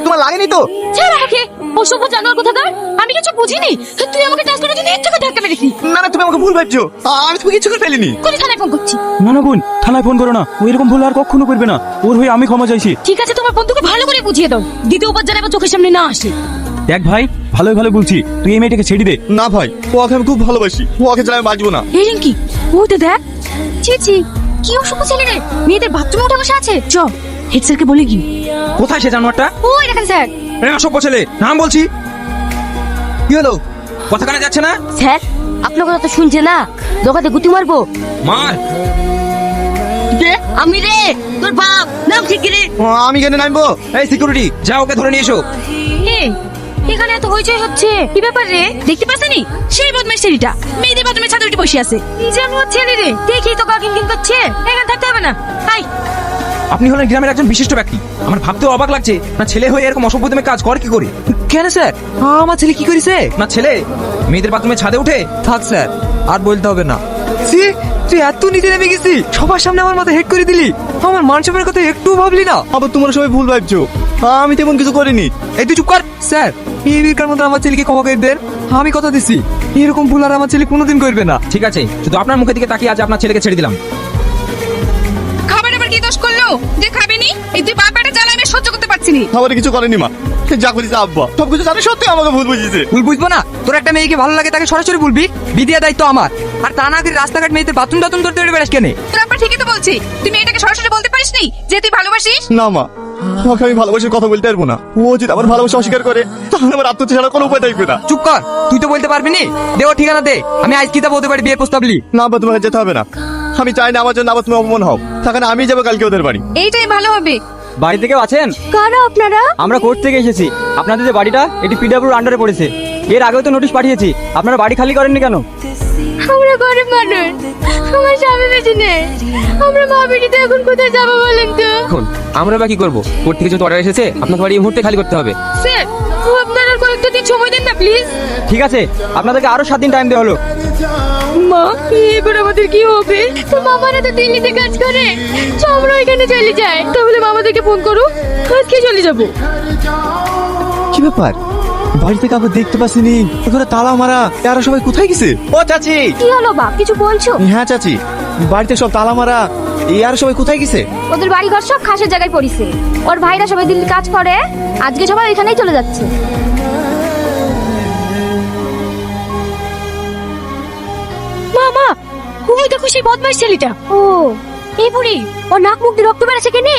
তোমার লাগেনি তো? ছেড়ে আমাকে, অসভ্য জানোয়ার কোথাকার। আমি কিছু বুঝিনি, তুই আমাকে টাচ করার জন্য ইচ্ছে করে ধাক্কা মেরেছি। না না, তুমি আমাকে ভুল ভাবছো, আমি তোমাকে কিছু করে ফেলিনি। কোন থানায় ফোন করছি? না না বোন, থানায় ফোন করো না, ও এরকম ভুল আর কখনো করবে না। ওর হয়ে আমি ক্ষমা চাইছি। ঠিক আছে, তোমার বন্ধুকে ভালো করে বুঝিয়ে দাও, দ্বিতীয়বার যেন আমার চোখের সামনে না আসে। দেখ ভাই, ভালোই ভালো বলছি, তুই এই মেয়েটাকে ছেড়ে দে। না ভাই, ওকে আমি খুব ভালোবাসি, ওকে ছাড়া আমি বাঁচবো না। এই রিঙ্কি, ওতে দেখ, ছি ছি, কি অসভ্য ছেলে রে। মেয়েদের বাথরুমে উঠে বসে আছে। চ, হেড স্যারকে বলে কি? কোথায় সে জানোয়ারটা? ওই দেখেন স্যার। অসভ্য ছেলে, নাম বলছি। কি হলো? কথা কানে যাচ্ছে না? স্যার, আপনার কথা তো শুনছে না, দোকানে গুতি মারবো। মার। আমি রে, তোর বাপ নাম ঠিক রে। আমি কেন নামবো? এই সিকিউরিটি, যা ওকে ধরে নিয়ে এসো। এখানে এত হইচই হচ্ছে, কি ব্যাপার রে? দেখতে পাচ্ছেনি সেই বদমাইশ ছেলেটা মেয়েদের বাথরুমে ছাদে উঠে বসে আছে। কি জানো ছেলে রে, দেখি তো কাকিং কিং করছে। এখানে থাকতে হবে না, হাই। আপনি হলেন গ্রামের একজন বিশিষ্ট ব্যক্তি, আমার ভাবতেও অবাক লাগছে না ছেলে হয়ে এরকম অসভ্যতমে কাজ করে কি করে। কেন স্যার, আমার ছেলে কি করেছে? না ছেলে মেয়েদের বাথরুমে ছাদে উঠে। থাক স্যার, আর বলতে হবে না। সি, তুই এত নিচে নেমে গেছিস, সবার সামনে আমার মাথা হেড করে দিলি। আমার মান সম্মানের কথা একটু ভাবলি না? আবার তোমরা সবাই ভুল ভাবছো, আমি তেমন কিছু করিনি। এই তুই চুপ কর। স্যার, এই বিকার মতো আমার ছেলেকে ক্ষমা করে দেন, আমি কথা দিছি এরকম ভুল আর আমার ছেলে কোনোদিন করবে না। ঠিক আছে, শুধু আপনার মুখের দিকে তাকিয়ে আজ আপনার ছেলেকে ছেড়ে দিলাম। খাবার আবার কি দোষ করলো যে খাবেনি? এই তুই বাপ বেটা জ্বালা আমি সহ্য করতে পারছি না। আমার কিছু করেনি মা, যা করেছে আব্বা সবকিছু জানে, সত্যি আমাকে ভুল বুঝিয়েছে। ভুল বুঝবো না? তোর একটা মেয়েকে ভালো লাগে তাকে সরাসরি বলবি, বিদিয়া দায়িত্ব আমার। আর তা না করে রাস্তাঘাট মেয়েদের বাথরুম টাথরুম করতে বেড়াস কেন? তোর আব্বা ঠিকই তো বলছি, তুই মেয়েটাকে সরাসরি বলতে পারিসনি যে তুই ভালোবাসিস। না মা, ওকে আমি ভালোবাসার কথা বলতে পারবো না। ও যদি আমার ভালোবাসা অস্বীকার করে তাহলে আমার আত্মহত্যা ছাড়া কোনো উপায় থাকবে না। চুপ কর, তুই তো বলতে পারবি নি। দে ও ঠিকানা দে, আমি আজ কিতাব হতে পারি বিয়ের প্রস্তাব লি। না আব্বা, তোমাকে যেতে হবে না। আমি চাই না আমার জন্য আবার তুমি অপমান হও। তখন আমি যাবো কালকে ওদের বাড়ি। এইটাই ভালো হবে। বাড়িতে কেউ আছেন? কারা আপনারা? আমরা কোর্ট থেকে এসেছি। আপনাদের যে বাড়িটা, এটি পিডব্লিউর আন্ডারে পড়েছে। এর আগেও তো নোটিশ পাঠিয়েছি, আপনারা বাড়ি খালি করেননি কেন? আমরা গরিব মানুষ, আমার স্বামী বেঁচে নেই, আমরা মা বেটিতে এখন কোথায় যাবো বলেন তো? এখন আমরা বা কি করবো? কোর্ট থেকে যেহেতু অর্ডার এসেছে, আপনার বাড়ি এই মুহূর্তে খালি করতে হবে। স্যার, আপনারা কয়েকটা দিন সময় দেন না প্লিজ। ঠিক আছে, আপনাদেরকে আরো 7 দিন টাইম দেওয়া হলো। মা, এবার আমাদের কি হবে? তো মামারা তো দিল্লিতে কাজ করে, তো আমরা এখানে চলে যাই। তাহলে মামাদেরকে ফোন করো, আজকে চলে যাবো। কি ব্যাপার? বাড়ি থেকে আবার দেখতে পাচ্ছিনি, এখানে তালা মারা। এরা সবাই কোথায় গেছে? ও চাচি। কি হলো বাপ, কিছু বলছো? হ্যাঁ চাচি, বাড়িতে সব তালা মারা। এরা সবাই কোথায় গেছে? ওদের বাড়ি ঘর সব খাসের জায়গায় পড়িছে। ওর ভাইরা সবাই দিল্লি কাজ করে, আজকে সবাই এখানেই চলে যাচ্ছে। মামা, ওই দেখো সেই বদমাইশ ছেলেটা। ও, এই বুড়ি, ওর নাক মুখ দিয়ে রক্ত বেরোচ্ছে কেনে?